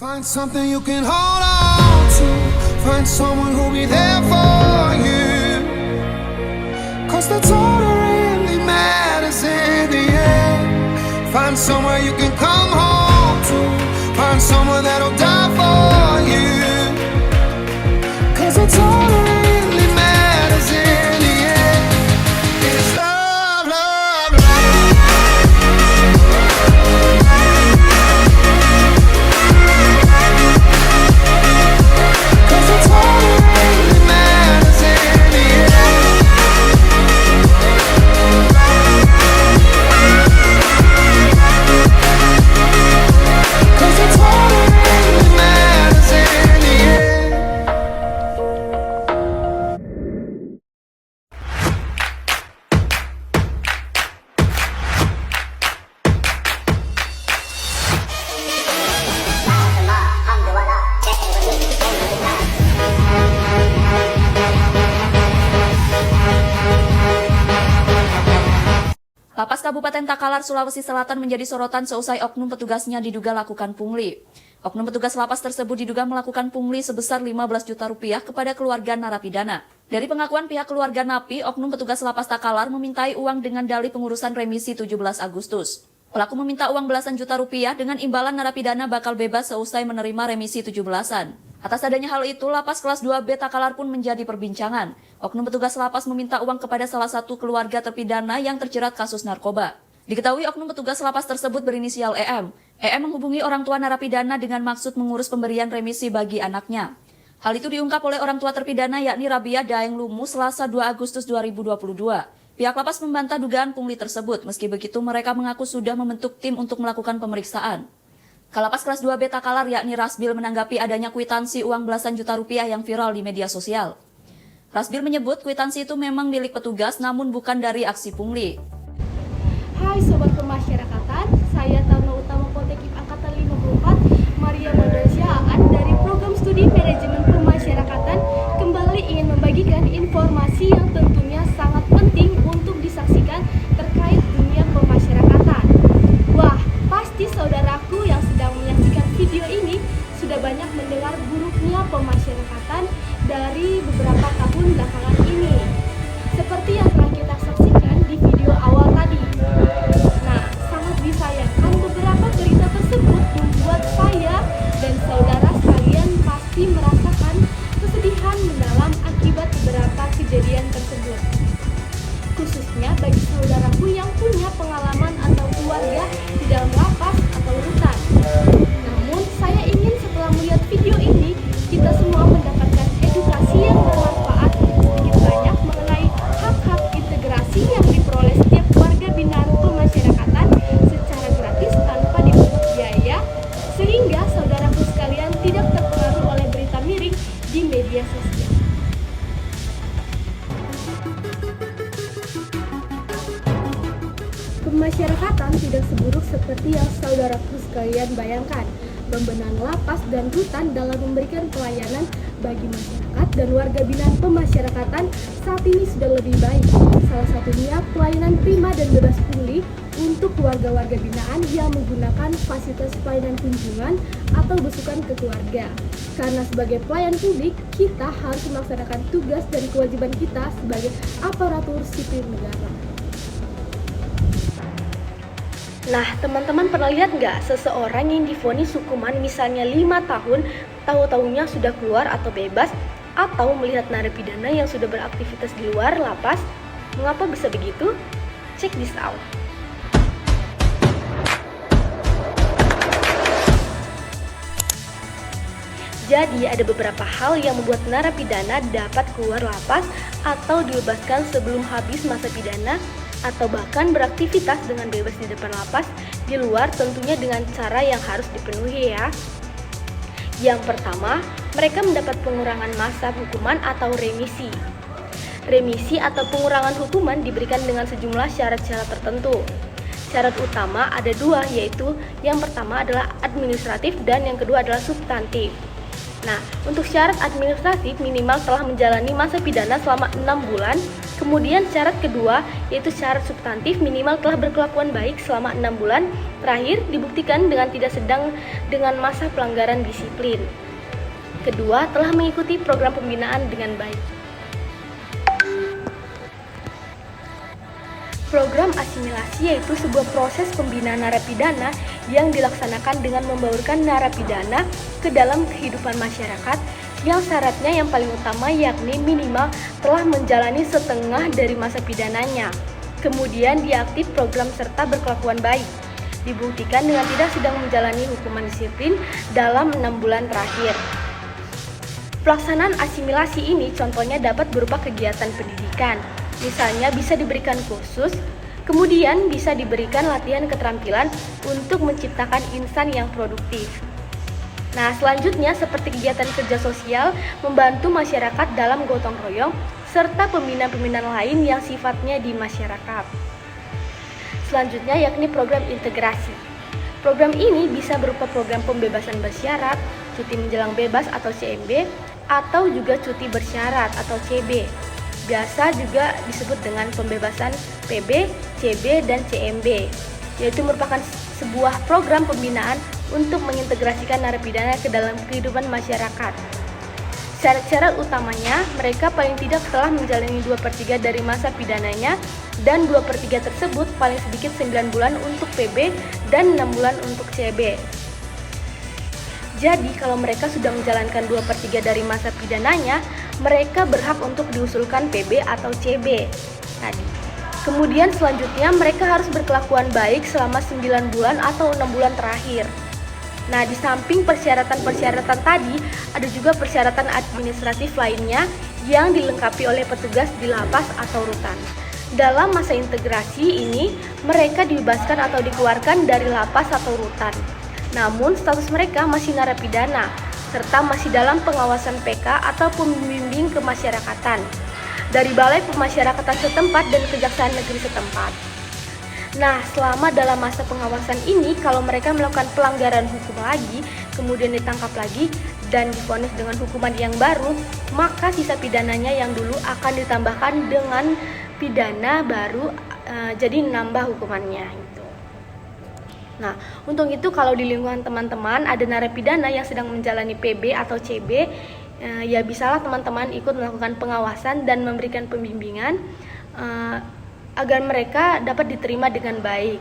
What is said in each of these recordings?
Find something you can hold on to. Find someone who'll be there for you. 'Cause that's all that really matters in the end. Find somewhere you can come home to. Find someone that'll die for you. 'Cause that's all that really matters in the end. It's love, love, love. 'Cause that's all that really matters in the end. 'Cause that's all that really matters in the end. Lapas Kabupaten Takalar, Sulawesi Selatan menjadi sorotan seusai oknum petugasnya diduga lakukan pungli. Oknum petugas lapas tersebut diduga melakukan pungli sebesar 15 juta rupiah kepada keluarga narapidana. Dari pengakuan pihak keluarga napi, oknum petugas lapas Takalar memintai uang dengan dalih pengurusan remisi 17 Agustus. Pelaku meminta uang belasan juta rupiah dengan imbalan narapidana bakal bebas seusai menerima remisi 17-an. Atas adanya hal itu, lapas kelas 2B Takalar pun menjadi perbincangan. Oknum petugas lapas meminta uang kepada salah satu keluarga terpidana yang terjerat kasus narkoba. Diketahui oknum petugas lapas tersebut berinisial EM. EM menghubungi orang tua narapidana dengan maksud mengurus pemberian remisi bagi anaknya. Hal itu diungkap oleh orang tua terpidana yakni Rabia Daeng Lumu Selasa 2 Agustus 2022. Pihak lapas membantah dugaan pungli tersebut, meski begitu mereka mengaku sudah membentuk tim untuk melakukan pemeriksaan. Kalapas kelas 2B Takalar yakni Rasbil menanggapi adanya kwitansi uang belasan juta rupiah yang viral di media sosial. Rasbil menyebut kwitansi itu memang milik petugas namun bukan dari aksi pungli. Hai Sobat Pemasyarakatan, saya Taruna Utama Polteknik Angkatan 54, Maria Madrasya Aan dari Program Studi Manajemen Pemasyarakatan kembali ingin membagikan informasi yang tentunya sangat penting untuk disaksikan terkait dunia pemasyarakatan. Wah, pasti saudaraku yang sedang menyaksikan video ini sudah banyak mendengar buruknya pemasyarakatan dari beberapa tahun belakangan ini. Seperti yang telah kita saksikan di video awal tadi. Nah, sangat disayangkan beberapa berita tersebut membuat saya dan saudara sekalian pasti merasakan kesedihan mendalam akibat beberapa kejadian tersebut. Khususnya bagi saudaraku yang punya pengalaman atau keluarga di dalam lapas atau rutan. Namun, saya ingin setelah melihat video ini, kita semua mendapatkan edukasi yang bermanfaat sedikit banyak mengenai hak-hak integrasi yang diperoleh setiap warga binaan pemasyarakatan secara gratis tanpa dipungut biaya, sehingga saudaraku sekalian tidak terpengaruh oleh berita miring di media sosial. Pemasyarakatan tidak seburuk seperti yang saudaraku sekalian bayangkan. Pembenahan lapas dan rutan dalam memberikan pelayanan bagi masyarakat dan warga binaan pemasyarakatan saat ini sudah lebih baik. Salah satunya pelayanan prima dan bebas pungli untuk warga-warga binaan yang menggunakan fasilitas pelayanan kunjungan atau besukan ke keluarga. Karena sebagai pelayan publik, kita harus melaksanakan tugas dan kewajiban kita sebagai aparatur sipil negara. Nah, teman-teman pernah lihat nggak seseorang yang divonis hukuman misalnya 5 tahun, tahu-tahunya sudah keluar atau bebas, atau melihat narapidana yang sudah beraktivitas di luar lapas? Mengapa bisa begitu? Check this out. Jadi ada beberapa hal yang membuat narapidana dapat keluar lapas atau dibebaskan sebelum habis masa pidana, atau bahkan beraktivitas dengan bebas di depan lapas di luar, tentunya dengan cara yang harus dipenuhi ya. Yang pertama, mereka mendapat pengurangan masa hukuman atau remisi. Remisi atau pengurangan hukuman diberikan dengan sejumlah syarat-syarat tertentu. Syarat utama ada 2, yaitu yang pertama adalah administratif dan yang kedua adalah substantif. Nah, untuk syarat administratif minimal telah menjalani masa pidana selama 6 bulan. Kemudian syarat kedua yaitu syarat substantif minimal telah berkelakuan baik selama 6 bulan. Terakhir, dibuktikan dengan tidak sedang dengan masa pelanggaran disiplin. Kedua, telah mengikuti program pembinaan dengan baik. Program asimilasi yaitu sebuah proses pembinaan narapidana yang dilaksanakan dengan membaurkan narapidana ke dalam kehidupan masyarakat yang syaratnya yang paling utama yakni minimal telah menjalani setengah dari masa pidananya. Kemudian diaktif program serta berkelakuan baik. Dibuktikan dengan tidak sedang menjalani hukuman disiplin dalam 6 bulan terakhir. Pelaksanaan asimilasi ini contohnya dapat berupa kegiatan pendidikan. Misalnya bisa diberikan kursus, kemudian bisa diberikan latihan keterampilan untuk menciptakan insan yang produktif. Nah, selanjutnya seperti kegiatan kerja sosial, membantu masyarakat dalam gotong royong, serta pembinaan-pembinaan lain yang sifatnya di masyarakat. Selanjutnya yakni program integrasi. Program ini bisa berupa program pembebasan bersyarat, cuti menjelang bebas atau CMB, atau juga cuti bersyarat atau CB. Biasa juga disebut dengan pembebasan PB, CB, dan CMB, yaitu merupakan sebuah program pembinaan untuk mengintegrasikan narapidana ke dalam kehidupan masyarakat. Syarat-syarat utamanya, mereka paling tidak telah menjalani 2/3 dari masa pidananya, dan 2/3 tersebut paling sedikit 9 bulan untuk PB dan 6 bulan untuk CB. Jadi, kalau mereka sudah menjalankan 2/3 dari masa pidananya, mereka berhak untuk diusulkan PB atau CB tadi. Kemudian selanjutnya mereka harus berkelakuan baik selama 9 bulan atau 6 bulan terakhir. Nah, di samping persyaratan-persyaratan tadi, ada juga persyaratan administratif lainnya yang dilengkapi oleh petugas di lapas atau rutan. Dalam masa integrasi ini, mereka dibebaskan atau dikeluarkan dari lapas atau rutan. Namun, status mereka masih narapidana, serta masih dalam pengawasan PK atau pembimbing kemasyarakatan dari Balai Pemasyarakatan setempat dan Kejaksaan Negeri setempat. Nah, selama dalam masa pengawasan ini, kalau mereka melakukan pelanggaran hukum lagi, kemudian ditangkap lagi, dan divonis dengan hukuman yang baru, maka sisa pidananya yang dulu akan ditambahkan dengan pidana baru, jadi nambah hukumannya gitu. Nah, untuk itu kalau di lingkungan teman-teman ada narapidana yang sedang menjalani PB atau CB, ya bisalah teman-teman ikut melakukan pengawasan dan memberikan pembimbingan agar mereka dapat diterima dengan baik.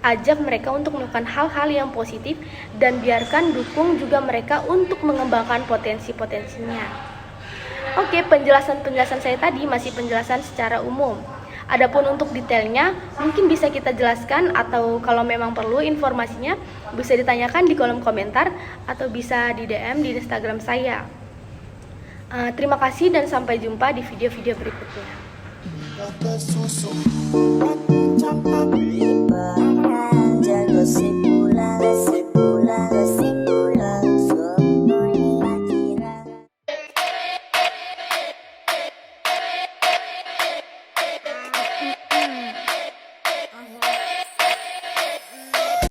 Ajak mereka untuk melakukan hal-hal yang positif dan biarkan dukung juga mereka untuk mengembangkan potensi-potensinya. Oke, penjelasan saya tadi masih penjelasan secara umum. Adapun untuk detailnya mungkin bisa kita jelaskan, atau kalau memang perlu informasinya bisa ditanyakan di kolom komentar atau bisa di DM di Instagram saya. Terima kasih dan sampai jumpa di video-video berikutnya. Jago sih